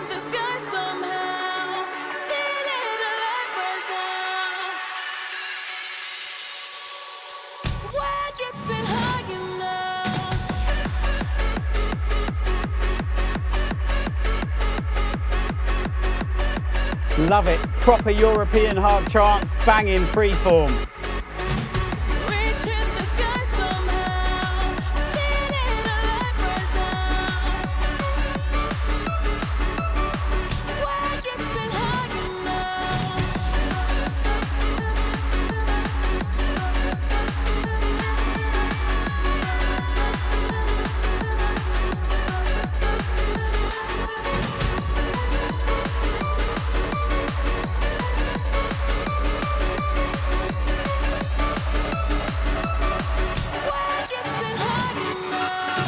the sky somehow, feeling alive right now. We're drifting high enough. Love it. Proper European hard trance, banging freeform. Reaching the sky somehow, feeling alive right now. We're drifting high enough. We're drifting high enough.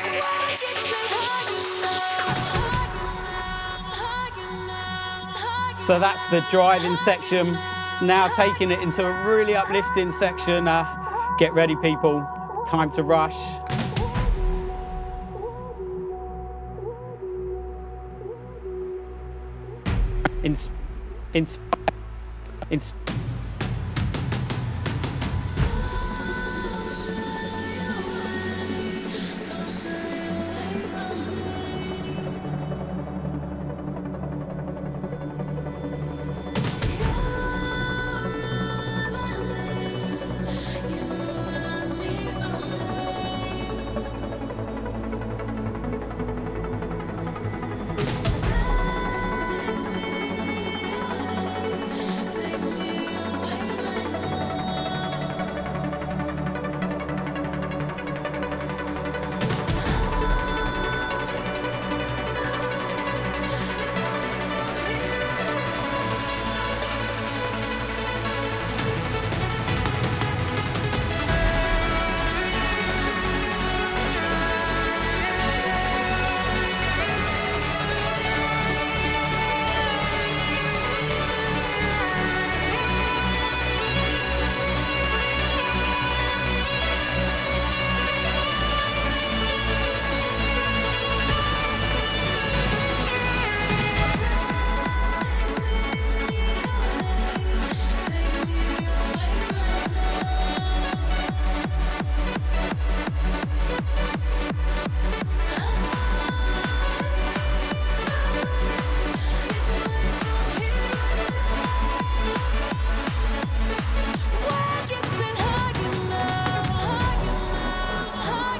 We're drifting high enough. So that's the driving section. Now taking it into a really uplifting section. Get ready, people. Time to rush. Ins- ins- ins- We're drifting high enough. High enough. High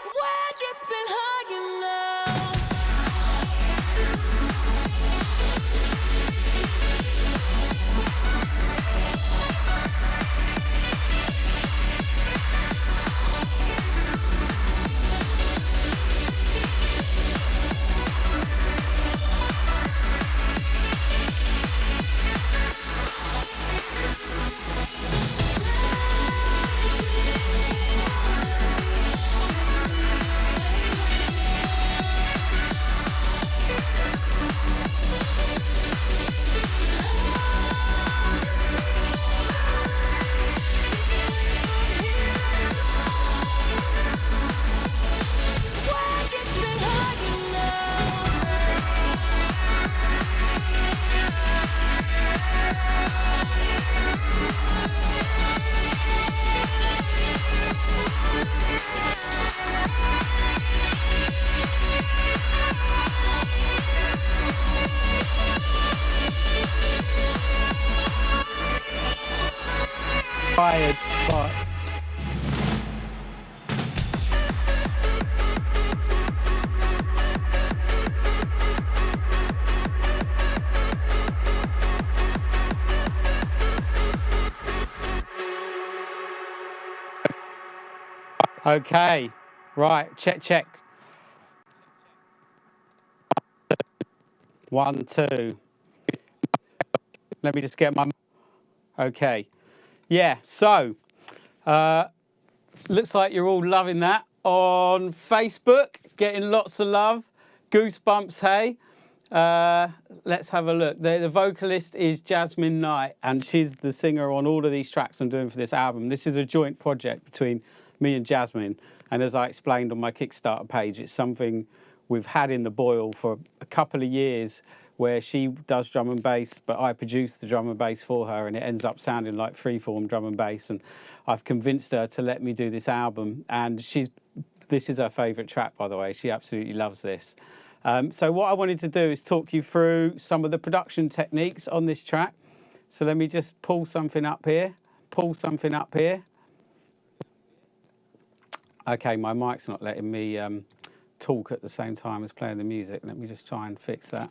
We're drifting high enough. We're drifting high enough. Fired, but Okay, right, check. 1, 2. Let me just get my... Okay. Yeah, so, looks like you're all loving that on Facebook, getting lots of love. Goosebumps, hey. Let's have a look. The vocalist is Jasmine Knight, and she's the singer on all of these tracks I'm doing for this album. This is a joint project between me and Jasmine, and as I explained on my Kickstarter page, it's something we've had in the boil for a couple of years, where she does drum and bass, but I produce the drum and bass for her, and it ends up sounding like freeform drum and bass. And I've convinced her to let me do this album, and this is her favourite track, by the way. She absolutely loves this. So what I wanted to do is talk you through some of the production techniques on this track. So let me just pull something up here. Okay, my mic's not letting me talk at the same time as playing the music. Let me just try and fix that.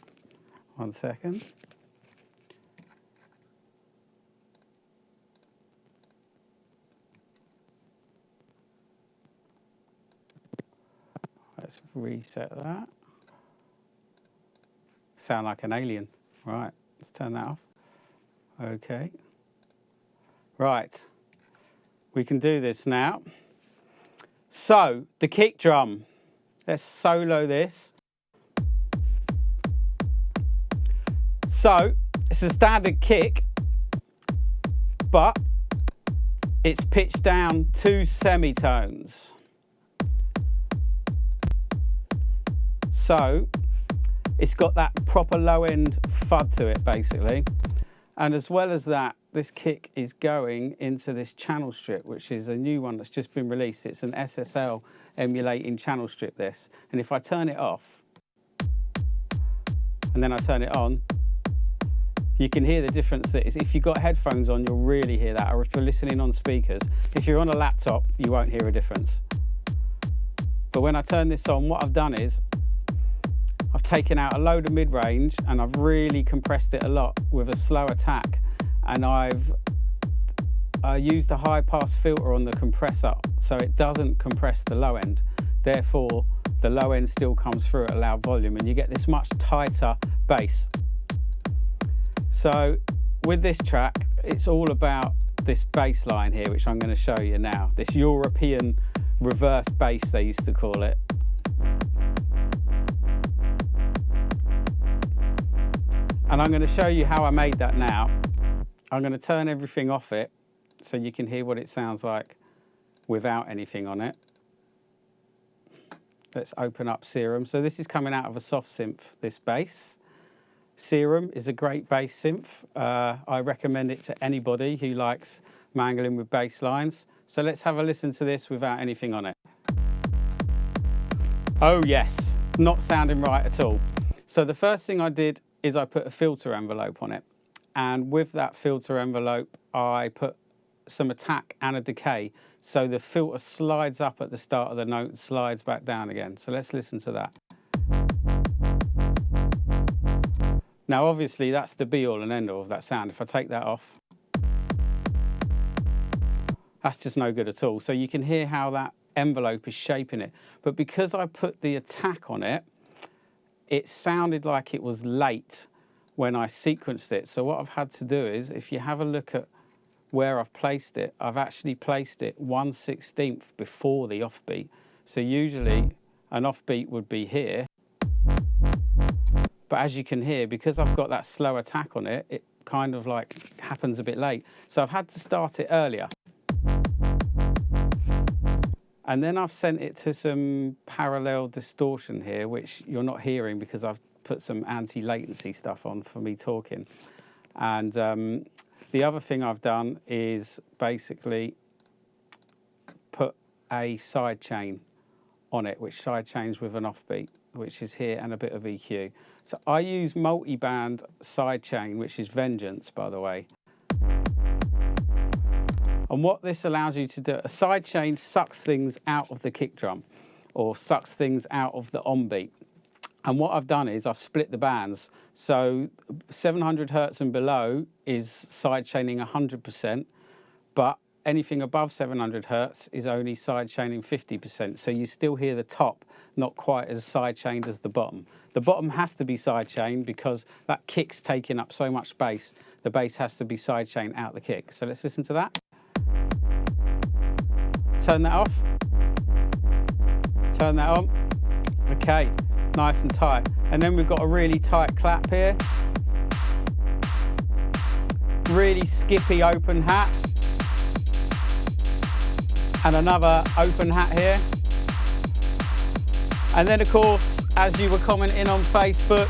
1 second. Let's reset that. Sound like an alien. Right, let's turn that off. Okay. Right, we can do this now. So, the kick drum. Let's solo this. So, it's a standard kick, but it's pitched down 2 semitones. So, it's got that proper low end thud to it, basically. And as well as that, this kick is going into this channel strip, which is a new one that's just been released. It's an SSL emulating channel strip, this. And if I turn it off, and then I turn it on, you can hear the difference. That is, if you've got headphones on, you'll really hear that. Or if you're listening on speakers, if you're on a laptop, you won't hear a difference. But when I turn this on, what I've done is, I've taken out a load of mid-range and I've really compressed it a lot with a slow attack. And I've used a high-pass filter on the compressor so it doesn't compress the low end. Therefore, the low end still comes through at a loud volume and you get this much tighter bass. So with this track, it's all about this bass line here, which I'm going to show you now. This European reverse bass, they used to call it. And I'm going to show you how I made that now. I'm going to turn everything off it so you can hear what it sounds like without anything on it. Let's open up Serum. So this is coming out of a soft synth, this bass. Serum is a great bass synth. I recommend it to anybody who likes mangling with bass lines. So let's have a listen to this without anything on it. Oh yes, not sounding right at all. So the first thing I did is I put a filter envelope on it. And with that filter envelope, I put some attack and a decay. So the filter slides up at the start of the note and slides back down again. So let's listen to that. Now, obviously, that's the be-all and end-all of that sound. If I take that off, that's just no good at all. So you can hear how that envelope is shaping it. But because I put the attack on it, it sounded like it was late when I sequenced it. So what I've had to do is, if you have a look at where I've placed it, I've actually placed it 1/16 before the offbeat. So usually an offbeat would be here. But as you can hear, because I've got that slow attack on it, it kind of like happens a bit late. So I've had to start it earlier. And then I've sent it to some parallel distortion here, which you're not hearing because I've put some anti-latency stuff on for me talking. And the other thing I've done is basically put a sidechain on it, which sidechains with an offbeat, which is here, and a bit of EQ. So I use multi-band sidechain, which is Vengeance, by the way. And what this allows you to do, a sidechain sucks things out of the kick drum or sucks things out of the on beat. And what I've done is I've split the bands. So 700 hertz and below is sidechaining 100%, but anything above 700 hertz is only sidechaining 50%. So you still hear the top not quite as sidechained as the bottom. The bottom has to be sidechained because that kick's taking up so much bass. The bass has to be sidechained out the kick. So let's listen to that. Turn that off. Turn that on. Okay, nice and tight. And then we've got a really tight clap here. Really skippy open hat. And another open hat here. And then of course, as you were commenting on Facebook,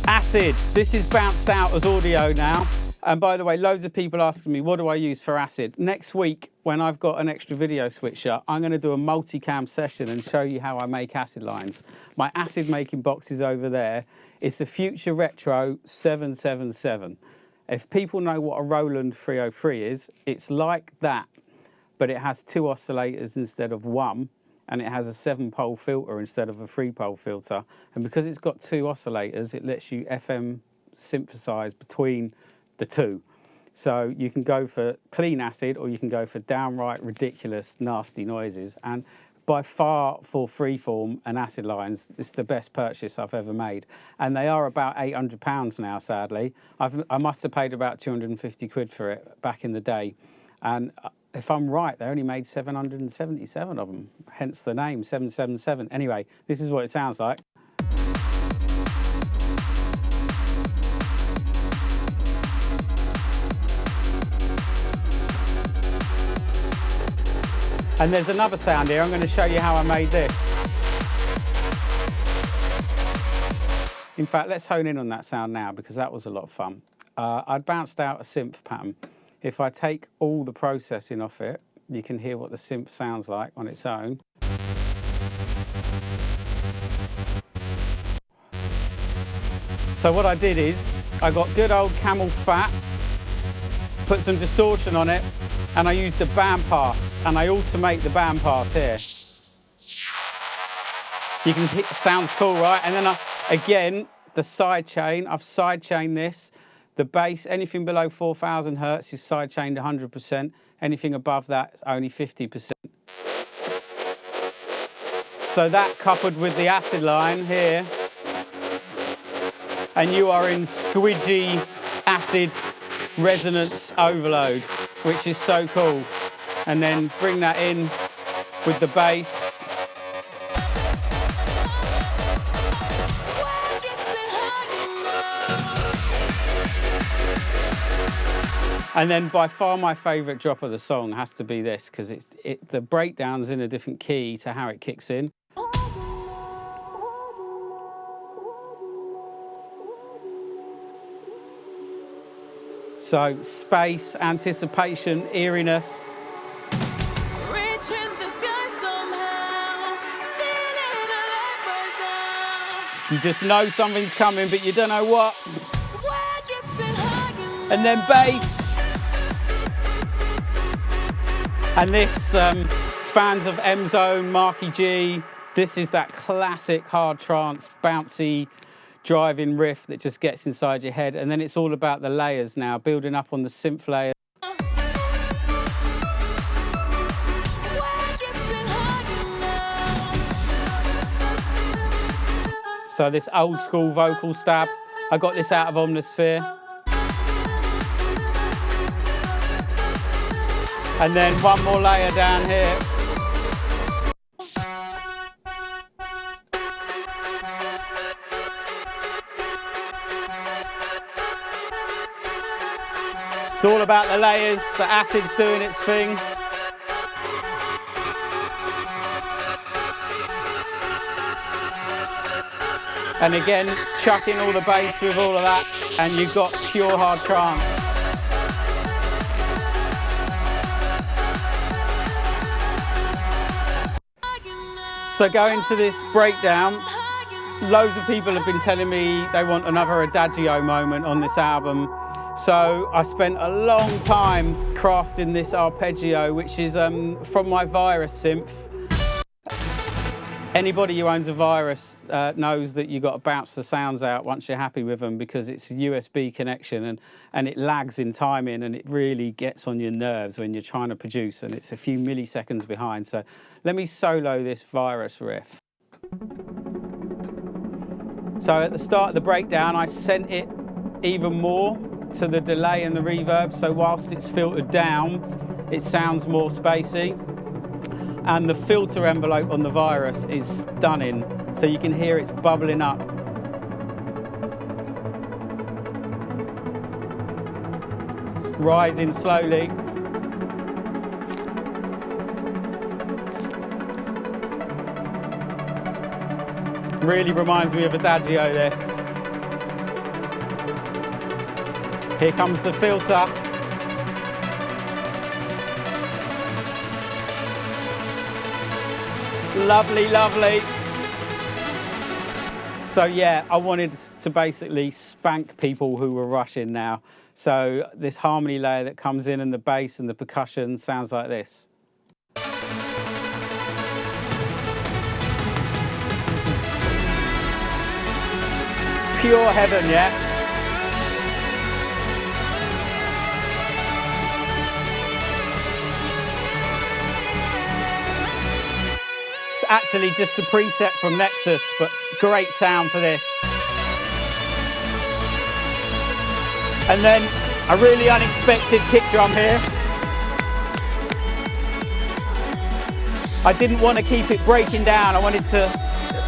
acid. This is bounced out as audio now. And by the way, loads of people asking me, what do I use for acid? Next week, when I've got an extra video switcher, I'm going to do a multicam session and show you how I make acid lines. My acid making box is over there. It's a Future Retro 777. If people know what a Roland 303 is, it's like that, but it has 2 oscillators instead of 1, and it has a 7-pole filter instead of a 3-pole filter. And because it's got 2 oscillators, it lets you FM synthesize between the 2. So you can go for clean acid or you can go for downright ridiculous, nasty noises. And by far, for freeform and acid lines, it's the best purchase I've ever made. And they are about £800 now, sadly. I must have paid about 250 quid for it back in the day. And if I'm right, they only made 777 of them, hence the name, 777. Anyway, this is what it sounds like. And there's another sound here. I'm going to show you how I made this. In fact, let's hone in on that sound now because that was a lot of fun. I'd bounced out a synth pattern. If I take all the processing off it, you can hear what the synth sounds like on its own. So what I did is, I got good old Camel Fat, put some distortion on it, and I used the band pass, and I alternate the band pass here. You can hear, sounds cool, right? And then again, the side chain, I've side chained this. The bass, anything below 4,000 hertz is side chained 100%. Anything above that is only 50%. So that coupled with the acid line here, and you are in squidgy acid resonance overload, which is so cool. And then bring that in with the bass. And then by far my favourite drop of the song has to be this, because the breakdown's in a different key to how it kicks in. So space, anticipation, eeriness. Reaching the sky somehow, feeling alive right now. You just know something's coming, but you don't know what. We're drifting high enough. And then bass. And this, fans of M-Zone, Marky G, this is that classic hard trance, bouncy, driving riff that just gets inside your head. And then it's all about the layers now, building up on the synth layer. We're drifting high enough. So this old school vocal stab, I got this out of Omnisphere. And then one more layer down here. It's all about the layers, the acid's doing its thing. And again, chucking all the bass with all of that, and you've got pure hard trance. So going to this breakdown, loads of people have been telling me they want another Adagio moment on this album. So I spent a long time crafting this arpeggio, which is from my Virus synth. Anybody who owns a Virus knows that you've got to bounce the sounds out once you're happy with them, because it's a USB connection and it lags in timing, and it really gets on your nerves when you're trying to produce, and it's a few milliseconds behind. So let me solo this Virus riff. So at the start of the breakdown, I sent it even more to the delay and the reverb, so whilst it's filtered down, it sounds more spacey. And the filter envelope on the Virus is stunning, so you can hear it's bubbling up. It's rising slowly. Really reminds me of Adagio, this. Here comes the filter. Lovely, lovely. So yeah, I wanted to basically spank people who were rushing now. So this harmony layer that comes in and the bass and the percussion sounds like this. Pure heaven, yeah? Actually just a preset from Nexus, but great sound for this. And then a really unexpected kick drum here. I didn't want to keep it breaking down. I wanted to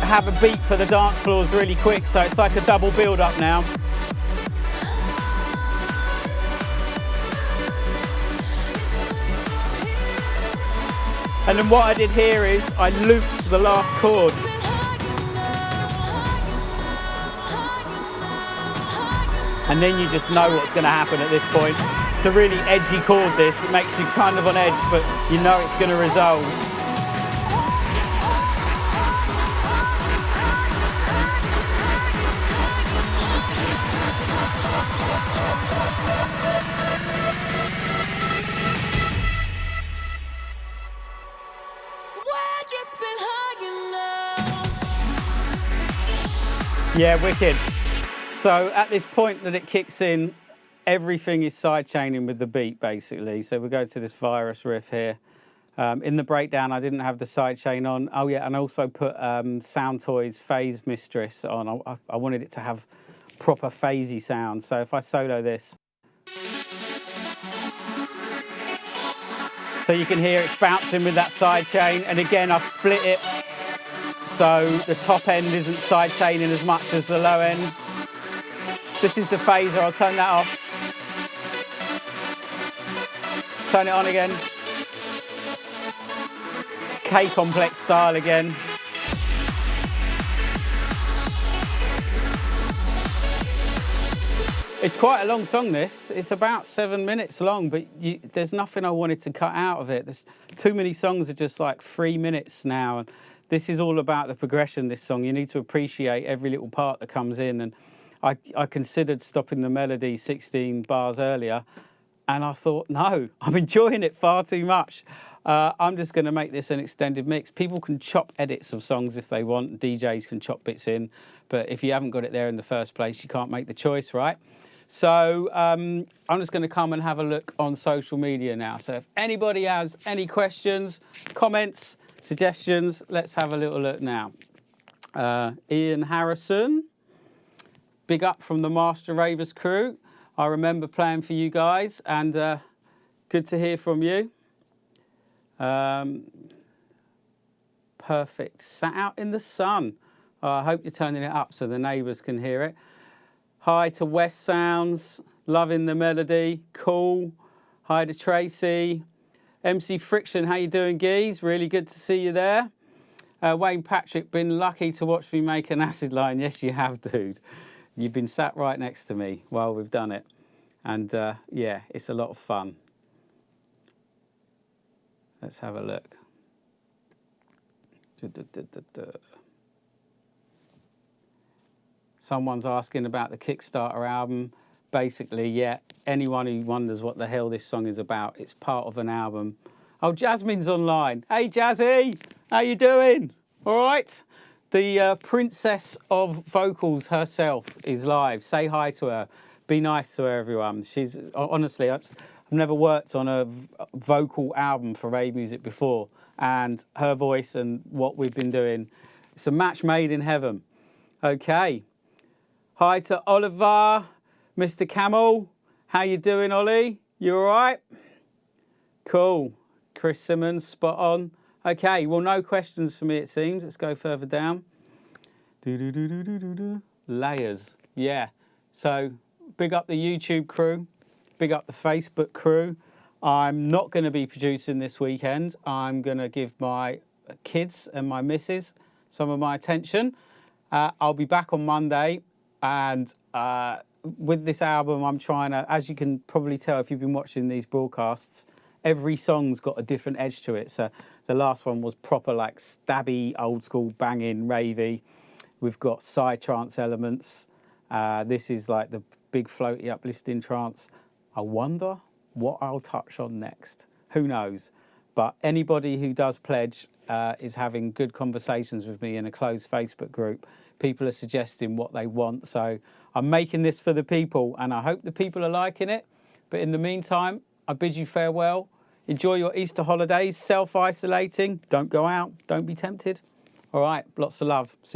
have a beat for the dance floors really quick, so it's like a double build up now. And then what I did here is I looped the last chord. And then you just know what's going to happen at this point. It's a really edgy chord, this. It makes you kind of on edge, but you know it's going to resolve. Yeah, wicked. So at this point that it kicks in, everything is sidechaining with the beat, basically. So we go to this Virus riff here. In the breakdown, I didn't have the sidechain on. Oh yeah, and I also put Soundtoys Phase Mistress on. I wanted it to have proper phasey sound. So if I solo this, so you can hear it's bouncing with that sidechain. And again, I've split it, so the top end isn't sidechaining as much as the low end. This is the phaser, I'll turn that off. Turn it on again. K-complex style again. It's quite a long song, this. It's about 7 minutes long, but there's nothing I wanted to cut out of it. There's too many songs are just like 3 minutes now. And this is all about the progression, this song. You need to appreciate every little part that comes in. And I considered stopping the melody 16 bars earlier, and I thought, no, I'm enjoying it far too much. I'm just going to make this an extended mix. People can chop edits of songs if they want. DJs can chop bits in. But if you haven't got it there in the first place, you can't make the choice, right? So I'm just going to come and have a look on social media now. So if anybody has any questions, comments, suggestions, let's have a little look now. Ian Harrison, big up from the Master Ravers crew. I remember playing for you guys, and good to hear from you. Perfect. Sat out in the sun. I hope you're turning it up so the neighbours can hear it. Hi to West Sounds, loving the melody, cool. Hi to Tracy. MC Friction, how you doing, geez? Really good to see you there. Wayne Patrick, been lucky to watch me make an acid line. Yes, you have, dude. You've been sat right next to me while we've done it. And yeah, it's a lot of fun. Let's have a look. Someone's asking about the Kickstarter album. Basically, yeah, anyone who wonders what the hell this song is about, it's part of an album. Oh, Jasmine's online. Hey, Jazzy, how you doing? All right. The princess of vocals herself is live. Say hi to her. Be nice to her, everyone. She's honestly, I've never worked on a vocal album for Rave Music before, and her voice and what we've been doing, it's a match made in heaven. Okay. Hi to Oliver, Mr. Camel. How you doing, Ollie? You all right? Cool. Chris Simmons, spot on. Okay, well, no questions for me, it seems. Let's go further down. Layers. Yeah. So, big up the YouTube crew. Big up the Facebook crew. I'm not going to be producing this weekend. I'm going to give my kids and my missus some of my attention. I'll be back on Monday. And with this album, I'm trying to, as you can probably tell if you've been watching these broadcasts, every song's got a different edge to it. So the last one was proper like stabby, old school, banging, ravey. We've got psytrance elements. This is like the big floaty uplifting trance. I wonder what I'll touch on next. Who knows? But anybody who does pledge is having good conversations with me in a closed Facebook group. People are suggesting what they want. So I'm making this for the people, and I hope the people are liking it. But in the meantime, I bid you farewell. Enjoy your Easter holidays, self-isolating. Don't go out. Don't be tempted. All right, lots of love. See you.